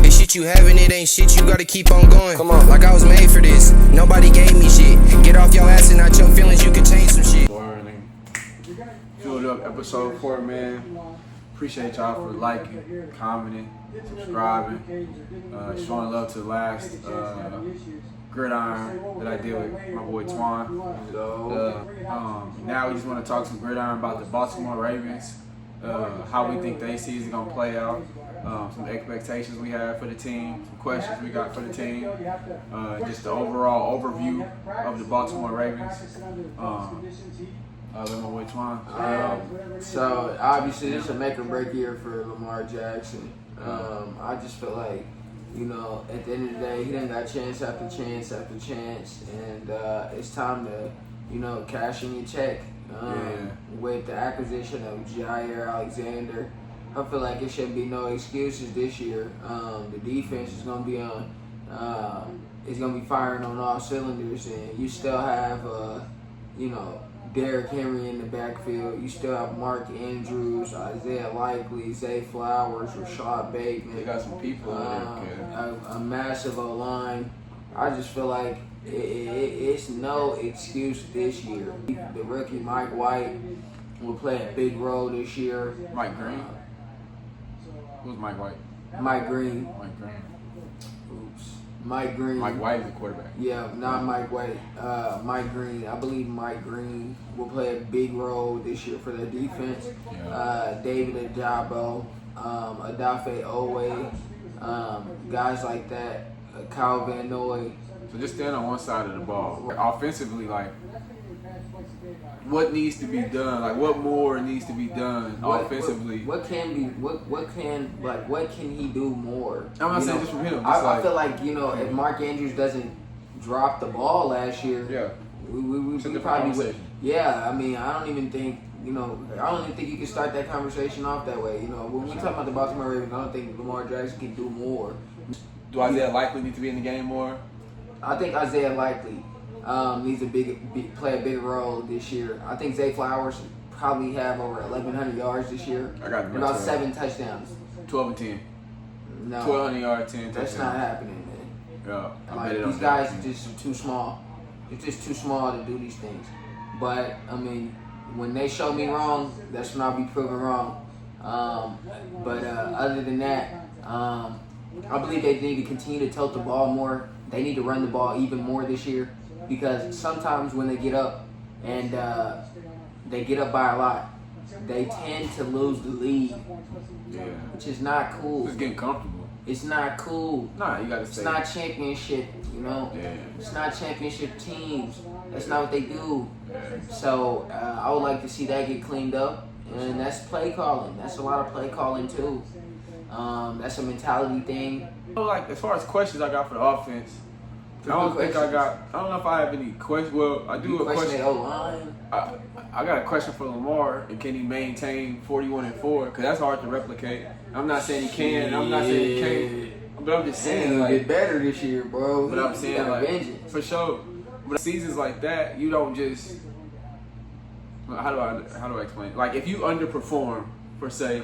It's shit you having, it ain't shit you gotta keep on going. Come on, like I was made for this. Nobody gave me shit. Get off your ass and not your feelings, you can change some shit. Learning. Filled up episode 4, man. Appreciate y'all for liking, commenting, subscribing, showing love to the last Gridiron that I did with my boy Twan. Now we just want to talk some Gridiron about the Baltimore Ravens, how we think their season gonna play out, some expectations we have for the team, some questions we got for the team, just the overall overview of the Baltimore Ravens. Let my boy Twan. So obviously it's a make or break year for Lamar Jackson. I just feel like, you know, at the end of the day, he done got chance after chance after chance, and it's time to, you know, cash in your check. With the acquisition of Jair Alexander, I feel like it shouldn't be no excuses this year. The defense is gonna be firing on all cylinders, and you still have, you know, Derrick Henry in the backfield. You still have Mark Andrews, Isaiah Likely, Zay Flowers, Rashad Bateman. They got some people in there. A massive O-line. I just feel like it's no excuse this year. The rookie Mike White will play a big role this year. Mike Green. Who's Mike White? Mike Green. Mike Green. Oops. Mike Green. Mike White is the quarterback. Yeah, not Mike White. Mike Green. I believe Mike Green will play a big role this year for the defense. Yeah. David Ajabo, Adafe Owe, guys like that. Kyle Van Noy. So just stand on one side of the ball. Offensively, like, what needs to be done? Like, what more needs to be done offensively? What can he do more? I'm not saying just from him. I feel like, you know, if Mark Andrews doesn't drop the ball last year, we probably would. Yeah, I mean, I don't even think you can start that conversation off that way. You know, when we talk about the Baltimore Ravens, I don't think Lamar Jackson can do more. Do Isaiah Likely need to be in the game more? I think Isaiah Likely needs to play a big role this year. I think Zay Flowers probably have over 1,100 yards this year. I got about 7 touchdowns. 12 and 10. No, 1,200 yards, 10 touchdowns. That's not happening, man. Yeah, like, these guys are just too small. It's just too small to do these things. But I mean, when they show me wrong, that's when I'll be proven wrong. Other than that, I believe they need to continue to tilt the ball more. They need to run the ball even more this year, because sometimes when they get up and they get up by a lot, they tend to lose the lead, which is not cool. Just getting comfortable. It's not cool. Nah, you gotta stay. It's not championship, you know. Yeah. It's not championship teams. That's not what they do. So I would like to see that get cleaned up, and that's play calling. That's a lot of play calling too. That's a mentality thing. Like, as far as questions I got for the offense, I don't know if I have any questions. Well, I do a question. I got a question for Lamar, and can he maintain 41-4? Because that's hard to replicate. I'm not saying he can, and I'm not saying he can't. But I'm just saying, like, get better this year, bro. But I'm saying, like, for sure. But seasons like that, you don't just. How do I explain it? Like, if you underperform for, say,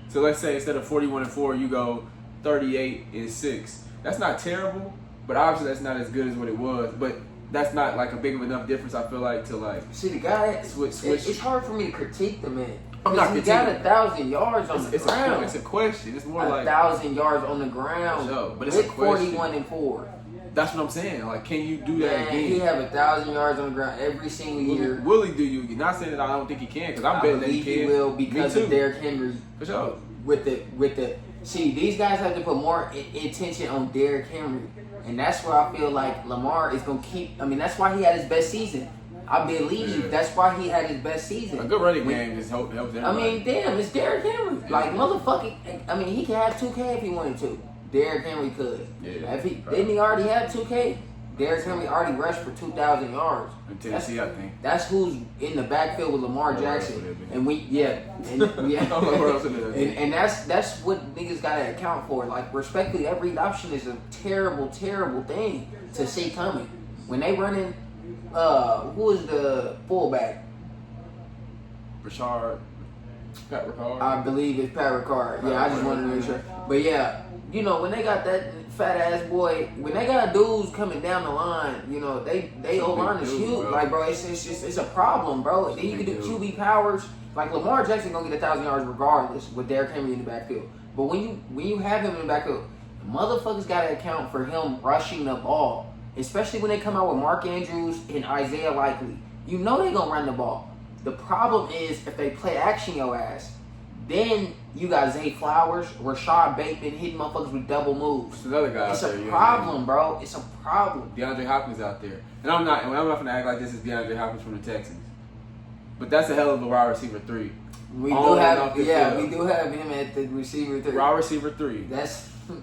so let's say instead of 41-4, you go 38-6. That's not terrible, but obviously that's not as good as what it was. But that's not like a big of enough difference, I feel like, to like see the guy. Switch. It's hard for me to critique the man. I'm not critiquing. He got 1,000 yards on the ground. It's a question. It's more like 1,000 yards on the ground. No, but it's a question. 41-4. That's what I'm saying. Like, can you do that again? He have 1,000 yards on the ground every single year. Will he do you? Not saying that I don't think he can, because I'm betting that he can. He will, because of Derrick Henry. For sure. With the see, these guys have to put more attention on Derrick Henry, and that's where I feel like Lamar is gonna keep. I mean, that's why he had his best season. I believe that's why he had his best season. A good running game just helps everybody. I mean, damn, it's Derrick Henry. Like, motherfucking. I mean, he could have 2K if he wanted to. Derrick Henry could. Yeah. Didn't he already have 2K? Derrick Henry already rushed for 2,000 yards. In Tennessee, I think. That's who's in the backfield with Lamar Jackson. And that's what niggas gotta account for. Like, respectfully, every option is a terrible, terrible thing to see coming. When they running, who is the fullback? Pat Ricard. I believe it's Pat Ricard. Yeah, I just wanted to make sure. But yeah, you know, when they got that fat ass boy, when they got dudes coming down the line, you know, they O-line is huge. Bro. Like, bro, it's a problem, bro. Then you can do QB powers. Like, Lamar Jackson gonna get 1,000 yards regardless with Derrick Henry in the backfield. But when you have him in the backfield, motherfuckers gotta account for him rushing the ball. Especially when they come out with Mark Andrews and Isaiah Likely. You know they gonna run the ball. The problem is if they play action your ass, then you got Zay Flowers, Rashad Bateman hitting motherfuckers with double moves. There's another guy It's out a there. problem, bro. It's a problem. DeAndre Hopkins out there. And I'm not gonna act like this is DeAndre Hopkins from the Texans. But that's a hell of a wide receiver 3. We On do and have, off the yeah, field. we do have him at the receiver 3. Wide receiver 3. That's cool.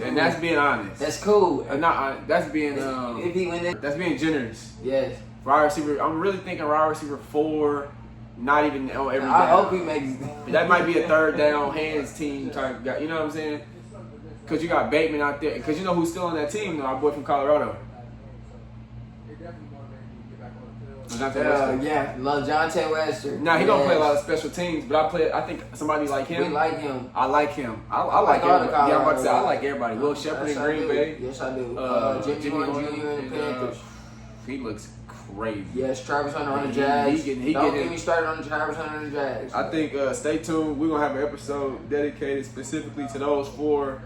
And that's being honest. That's cool. That's being If he went in, that's being generous. yes. Wide receiver. I'm really thinking wide receiver 4. Not even on every down. I hope he makes. That might be a third down hands team type guy. You know what I'm saying? Because you got Bateman out there. Because you know who's still on that team? Our boy from Colorado. Yeah, LaJohntay Wester. Now he don't play a lot of special teams, but I think somebody like him. We like him. I like him. I like all the everybody. Yeah, I'm about to say I Colorado like everybody. Will Shepard in Yes, I Green do. Bay. Yes, I do. Jimmy Horn Jr. in the Panthers. He looks crazy. Yes, Travis Hunter on the He Jags. getting- Don't get me started on the Travis Hunter on the Jags. I think stay tuned. We're gonna have an episode dedicated specifically to those 4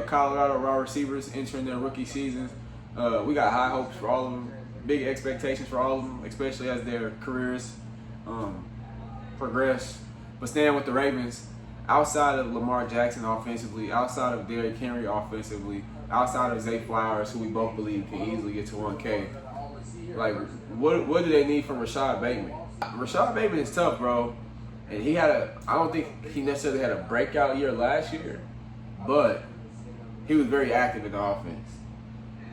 Colorado wide receivers entering their rookie seasons. We got high hopes for all of them, big expectations for all of them, especially as their careers progress. But staying with the Ravens, outside of Lamar Jackson offensively, outside of Derrick Henry offensively, outside of Zay Flowers, who we both believe can easily get to 1K, like what do they need from Rashad Bateman? Rashad Bateman is tough, bro. And I don't think he necessarily had a breakout year last year, but he was very active in the offense.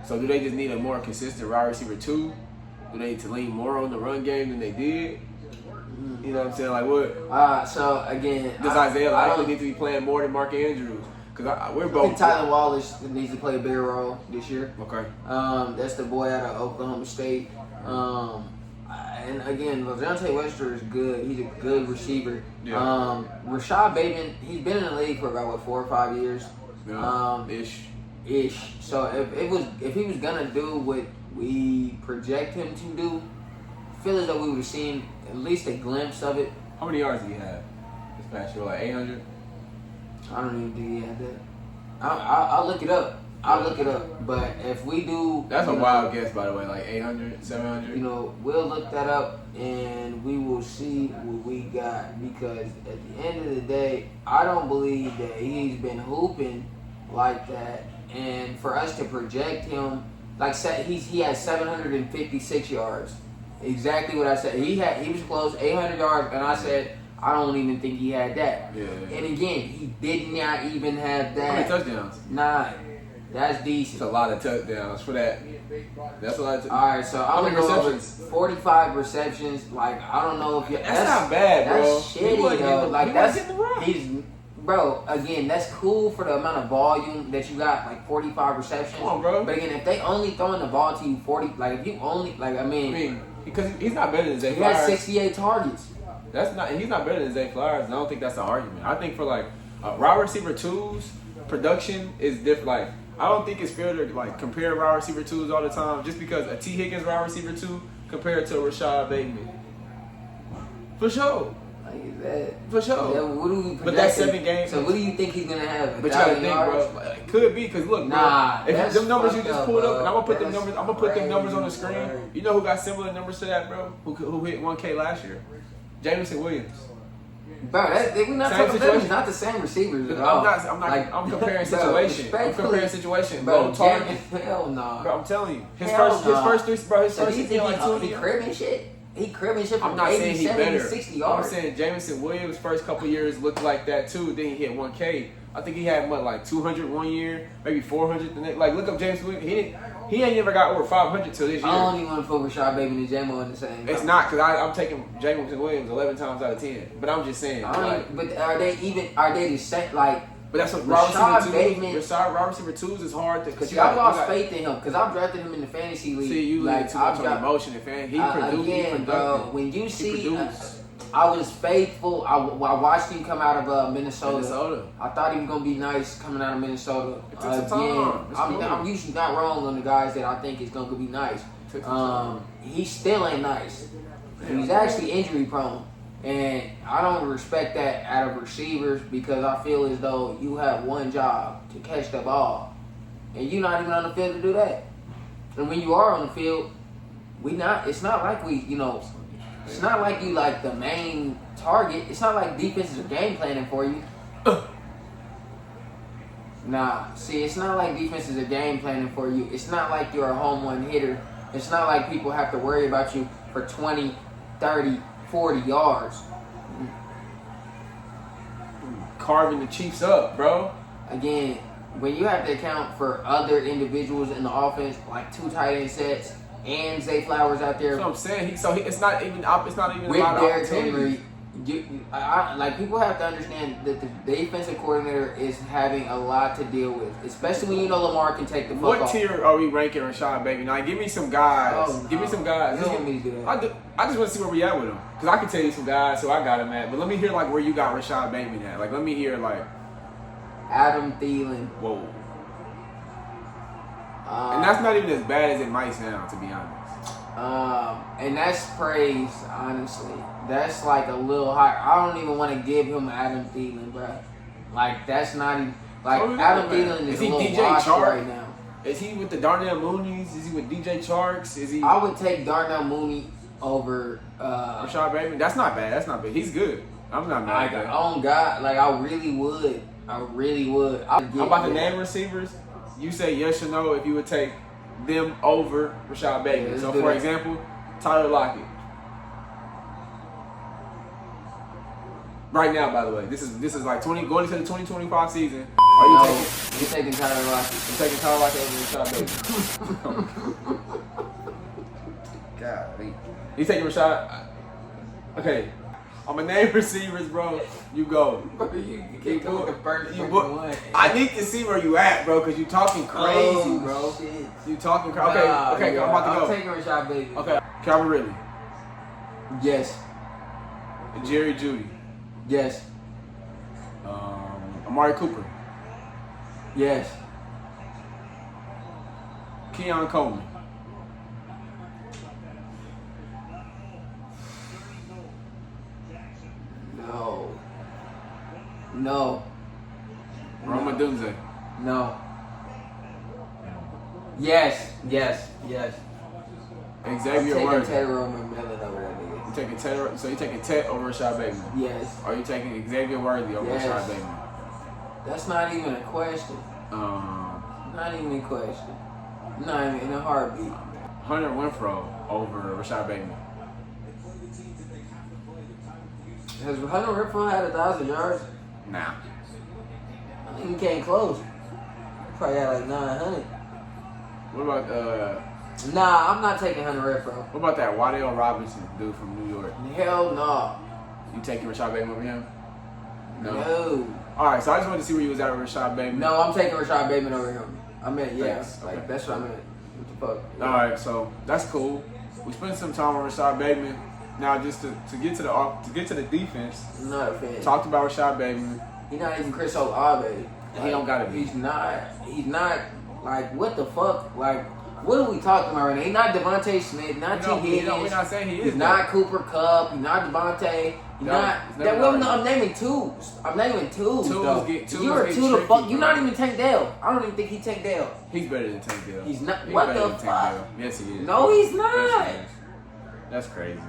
So do they just need a more consistent wide receiver 2? Do they need to lean more on the run game than they did? You know what I'm saying? Like what? So again, Does Isaiah Likely need to be playing more than Mark Andrews? Because we're I think both. Tyler Wallace needs to play a bigger role this year. Okay. That's the boy out of Oklahoma State. And again, LaJohntay Wester is good. He's a good receiver. Yeah. Rashad Bateman, he's been in the league for about 4 or 5 years. Yeah. Ish. So if he was gonna do what we project him to do, I feel as though we would have seen at least a glimpse of it. How many yards did he have this past year? Like 800? I don't even think he had that. I'll look it up. But if we do, That's a wild guess, by the way. Like 800, 700? you know, we'll look that up and we will see what we got. Because at the end of the day, I don't believe that he's been hooping like that. And for us to project him, like he had 756 yards. Exactly what I said. He was close, 800 yards, and I said I don't even think he had that. Yeah. And again, he did not even have that. How many touchdowns? 9. That's It's decent. a lot of touchdowns for that. That's a lot of All right, so I'm many gonna go over receptions? 45 receptions. Like I don't know if you. That's not bad, bro. That's He shitty wasn't though. getting- Like he that's wasn't getting the rock. he's bro. Again, that's cool for the amount of volume that you got. Like 45 receptions. Come on, bro. But again, if they only throwing the ball to you 40, like if you only like I mean because he's not better than Zay he had Flowers. 68 targets. He's not better than Zay Flowers, and I don't think that's an argument. I think for like wide receiver 2's production is different. Like I don't think it's fair to like compare wide receiver 2's all the time just because a T Higgins wide receiver 2 compared to Rashad Bateman. For sure. Like is that For sure. Yeah, what do we But that's projecting? 7 games. So what do you think he's gonna have? But you gotta 1,000 think, yards? bro. Like, it could be because look, Nah, bro. If that's them numbers you fucked just up, pulled up, bro. and I'm gonna put them That's numbers. I'm gonna put them numbers on the crazy. screen. You know who got similar numbers to that, bro? Who hit 1K last year? Jameson Williams. Bro, we're not Same talking about situation. not the same receivers at I'm all. not. Like, I'm comparing bro, situation. I'm respectfully, comparing situation. Bro, Low target. hell no. Bro, I'm telling you, his Hell first nah. three, bro. His So first do you three, think like 2 he years. cribbing shit? He cribbing shit I'm from not 80, saying he 70, better. 60 I'm yards. saying Jameson Williams' first couple years looked like that too. Then he hit 1K. I think he had like 200 one year, maybe 400 the next. Like look up Jameson Williams. He ain't never got over 500 till this year. I don't even want to put Rashad Bateman and J-Mo in the same. It's not because I'm taking Jameson Williams 11 times out of 10. But I'm just saying. But are they the same? Like, But that's what Rashad Bateman. wide receiver 2's is hard to because see, I lost faith in him because I've drafted him in the fantasy league. See, you like lean too much I've on got emotion and fan. He again, bro. produced. When you see produced. I was faithful. I watched him come out of Minnesota. I thought he was gonna be nice coming out of Minnesota. It took some time. I'm usually not wrong on the guys that I think is gonna be nice. He still ain't nice. He's actually injury prone, and I don't respect that out of receivers because I feel as though you have one job to catch the ball, and you're not even on the field to do that. And when you are on the field, it's not like it's not like you like the main target. It's not like defenses are game planning for you. Nah, see, it's not like defenses are game planning for you. It's not like you're a home run hitter. It's not like people have to worry about you for 20, 30, 40 yards. Carving the Chiefs up, bro. Again, when you have to account for other individuals in the offense, like 2 tight end sets, and Zay Flowers out there. That's what I'm saying. It's not even with about Derrick Henry. Like people have to understand that the defensive coordinator is having a lot to deal with, especially when you know Lamar can take the football. What tier are we ranking Rashad Bateman? Now, give me some guys. Oh, no. Give me some guys. You don't want me to do that. I just want to see where we at with him, because I can tell you some guys, so I got him at. But let me hear like where you got Rashad Bateman at. Like let me hear like Adam Thielen. Whoa. And that's not even as bad as it might sound, to be honest. And that's praise, honestly. That's like a little higher. I don't even want to give him Adam Thielen, bro. Like that's not even like Adam Thielen is a little DJ washed Chark right now. Is he with the Darnell Moonies? Is he with DJ Charks? Is he? I would take Darnell Mooney over Rashad Bateman. That's not bad. That's not bad. He's good. I'm not mad at that. Oh God, like I really would. How about the name receivers? You say yes or no if you would take them over Rashad Bateman. So for example, Tyler Lockett. Right now, by the way, this is like going into the 2025 season. Are you taking Tyler Lockett? I'm taking Tyler Lockett over Rashad Bateman. God, you taking Rashad? Okay, I'm gonna name receivers, bro. You go. You keep going first. I need to see where you at, bro, because you talking crazy, bro. Shit. You talking crazy. Okay, I'm about to go. I'm taking Rashad Bateman. Okay, Calvin Ridley. Yes. Jerry Jeudy. Yes. Amari Cooper. Yes. Keon Coleman. No. Roma Dunze. No. Yes. Xavier I'm Worthy. taking Ted Roman Millen over that nigga. You taking Ted? So you taking Ted over Rashad Bateman? Yes. Are you taking Xavier Worthy over Rashad Bateman? That's not even a question. Not even a question. Not even in a heartbeat. Hunter Renfrow over Rashad Bateman. Has Hunter Renfrow had 1,000 yards? Nah. I think he came close. Probably had like 900. What about Nah, I'm not taking Hunter Renfrow. What about that Waddell Robinson dude from New York? Hell no. You taking Rashad Bateman over him? No. All right, so I just wanted to see where you was at with Rashad Bateman. No, I'm taking Rashad Bateman over him. I meant Thanks. Like Okay. that's what I meant. What the fuck? Yeah. All right, so that's cool. We spent some time on Rashad Bateman. Now, just to get to the defense, I'm not a fan. talked about Rashad Bateman. He's not even Chris Olave. He don't gotta be. He's not. Like what the fuck? Like what are we talking about right now? He's not Devontae Smith. Not T. Higgins. We're not saying he is. He's not Cooper Kupp. He's not Devontae. He's not. I'm naming twos. I'm naming twos. Though. You're a two to fuck. You're not even Tank Dell. I don't even think he's Tank Dell. He's better than Tank Dell. He's not. What the fuck? Yes, he is. No, he's not. Yes, he is. That's crazy.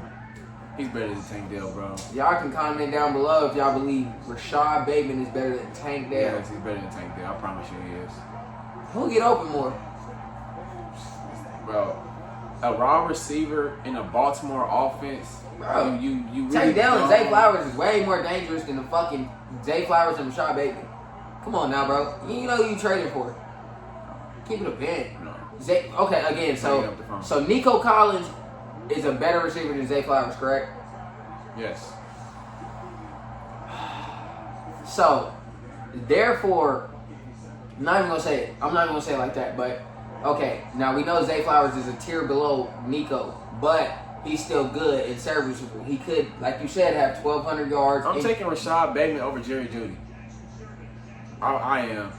He's better than Tank Dell, bro. Y'all can comment down below if y'all believe Rashad Bateman is better than Tank Dell. Yes, he's better than Tank Dell. I promise you he is. He'll get open more. Bro, a raw receiver in a Baltimore offense, bro. You really Tank Dell and Zay Flowers is way more dangerous than the fucking Zay Flowers and Rashad Bateman. Come on now, bro. You know who you trading for. Keep it a band. No. Okay, again, so Nico Collins is a better receiver than Zay Flowers, correct? Yes. So, therefore, I'm not even gonna say it like that, but okay, now we know Zay Flowers is a tier below Nico, but he's still good and serviceable. He could, like you said, have 1,200 yards. I'm taking Rashad Bateman over Jerry Jeudy. I am.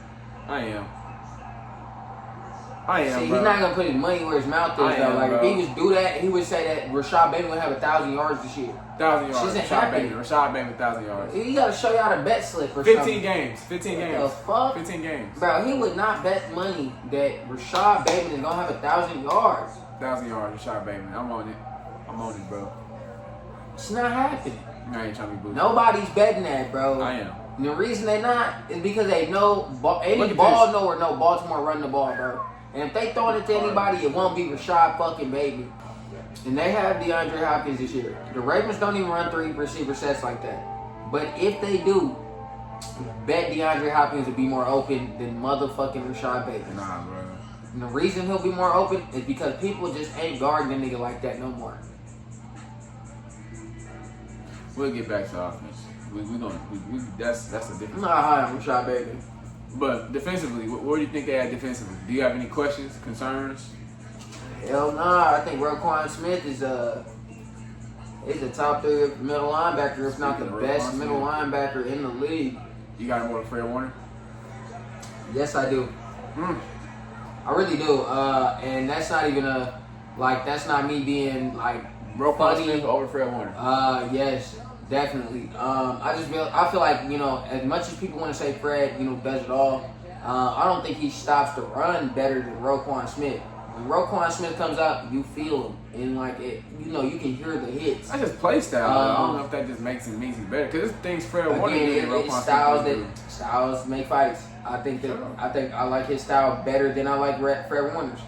See, bro. he's not gonna put his money where his mouth is though. Like, if he was do that, he would say that Rashad Bateman would have 1,000 yards this year. 1,000 yards. Shit's Rashad Bateman, 1,000 yards. You gotta show y'all the bet slip or 15 something. games. 15 games. What the fuck? 15 games. Bro, he would not bet money that Rashad Bateman is gonna have 1,000 yards. 1,000 yards, Rashad Bateman. I'm on it, bro. It's not happening. I ain't trying to be booed. Nobody's betting that, bro. I am. And the reason they not is because they know any Look at ball this. knower know Baltimore run the ball, bro. And if they throw it to anybody, it won't be Rashad fucking Bateman. And they have DeAndre Hopkins this year. The Ravens don't even run 3 receiver sets like that. But if they do, bet DeAndre Hopkins will be more open than motherfucking Rashad Bateman. Nah, bro. And the reason he'll be more open is because people just ain't guarding a nigga like that no more. We'll get back to offense. That's a different. I'm not high on Rashad Bateman. But defensively, where do you think they at defensively? Do you have any questions, concerns? Hell nah. I think Roquan Smith is a top 3 middle linebacker, if not the best middle linebacker in the league. You got him more than Fred Warner? Yes, I do. I really do. And that's not even that's not me being like Roquan Smith over Fred Warner. Yes, definitely. I feel like, you know, as much as people want to say Fred, you know, does it all, I don't think he stops the run better than Roquan Smith. When Roquan Smith comes out, you feel him, and like it, you know, you can hear the hits. That's just play style. I don't know if that just makes him better. Because there's things Fred Warner did and Roquan Smith. Styles make fights. I like his style better than I like Fred Warner's.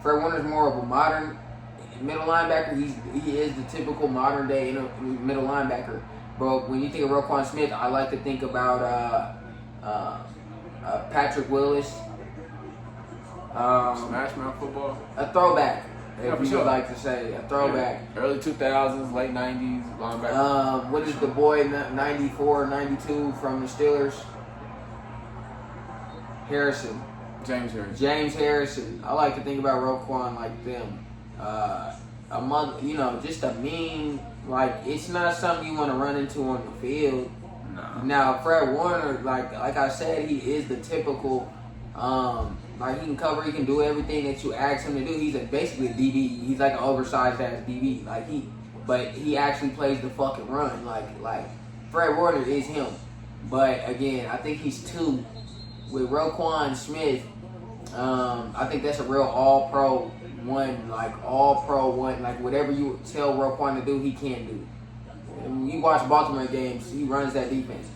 Fred Warner's more of a modern middle linebacker. He is the typical modern day middle linebacker. But when you think of Roquan Smith, I like to think about Patrick Willis. Smash Mouth football. A throwback, Yeah, if for you sure. would like to say. A throwback. Yeah. Early 2000s, late 90s, linebacker. What is the boy 94, 92 from the Steelers? Harrison. James Harrison. James Harrison. I like to think about Roquan like them. Just a mean, like, it's not something you want to run into on the field. Nah. Now, Fred Warner, like I said, he is the typical, like, he can cover, he can do everything that you ask him to do. He's basically a DB. He's like an oversized ass DB. But he actually plays the fucking run. Like Fred Warner is him. But again, I think he's 2. With Roquan Smith, I think that's a real all-pro one, like whatever you tell Roquan to do, he can do. And when you watch Baltimore games, he runs that defense.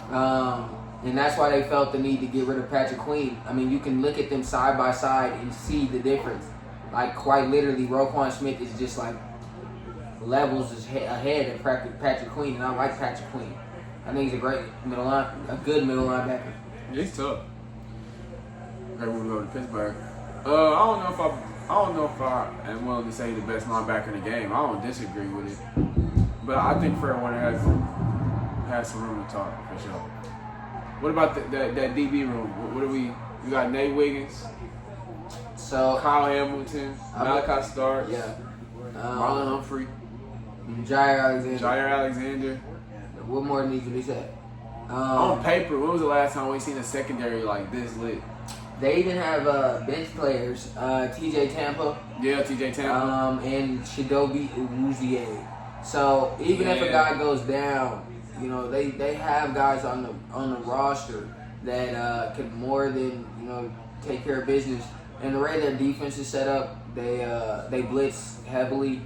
And that's why they felt the need to get rid of Patrick Queen. I mean, you can look at them side by side and see the difference. Like, quite literally, Roquan Smith is just like levels ahead of Patrick Queen, and I like Patrick Queen. I think he's a good middle linebacker. Yeah, he's tough. Great move to go to Pittsburgh. I don't know if I am willing to say the best linebacker in the game. I don't disagree with it, but I think Fred Warner has some room to talk for sure. What about that DB room? What do we got? Nate Wiggins, So Kyle Hamilton, Malachi Starks, yeah, Marlon Humphrey, Jair Alexander. Alexander. What more needs to be said? On paper, when was the last time we seen a secondary like this lit? They even have bench players, TJ Tampa, Yeah, TJ Tampa. and Shidobi Uwuzie. So even if a guy goes down, you know, they have guys on the roster that could more than, you know, take care of business. And the way their defense is set up, they blitz heavily,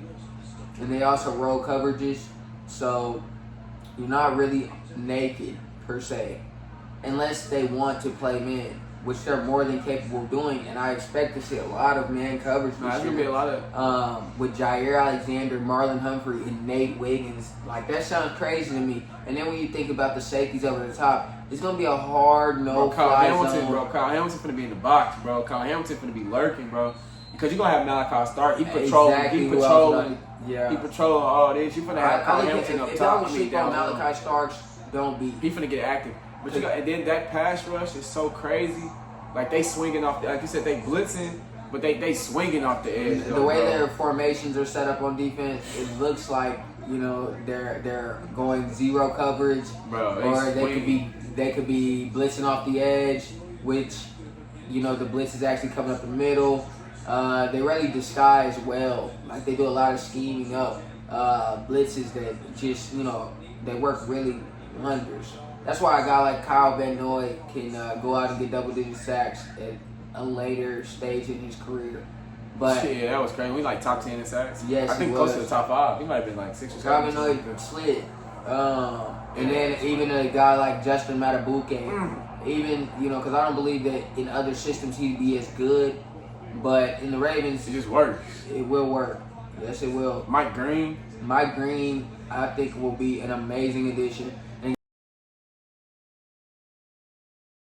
and they also roll coverages. So you're not really naked per se, unless they want to play man, which they're more than capable of doing. And I expect to see a lot of man coverage Nah, this it's gonna be year. a lot of. With Jair Alexander, Marlon Humphrey, and Nate Wiggins. Like, that sounds crazy to me. And then when you think about the safeties over the top, it's gonna be a hard no-fly zone. Kyle Hamilton finna be in the box, bro. Kyle Hamilton finna be lurking, bro. Because you're gonna have Malachi Stark. He patrolling. Yeah. He patrolling all this. You finna have Kyle I Hamilton think up if top. y'all would sleep on Malachi Starks, don't be. He finna get active. But and then that pass rush is so crazy. Like, they swinging off, like you said, they blitzing, but they swinging off the edge. The way their formations are set up on defense, it looks like they're going zero coverage, or they could be blitzing off the edge, which the blitz is actually coming up the middle. They really disguise well. Like they do a lot of scheming up blitzes that just they work really wonders. That's why a guy like Kyle Van Noy can go out and get double-digit sacks at a later stage in his career. But yeah, that was crazy. We like top 10 in sacks. Yes, I think close to the top 5. He might have been like 6 or 7. Kyle Van Noy slid. And then even a guy like Justin Matabuke, even because I don't believe that in other systems he'd be as good, but in the Ravens it just works. It will work. Yes, it will. Mike Green, I think will be an amazing addition.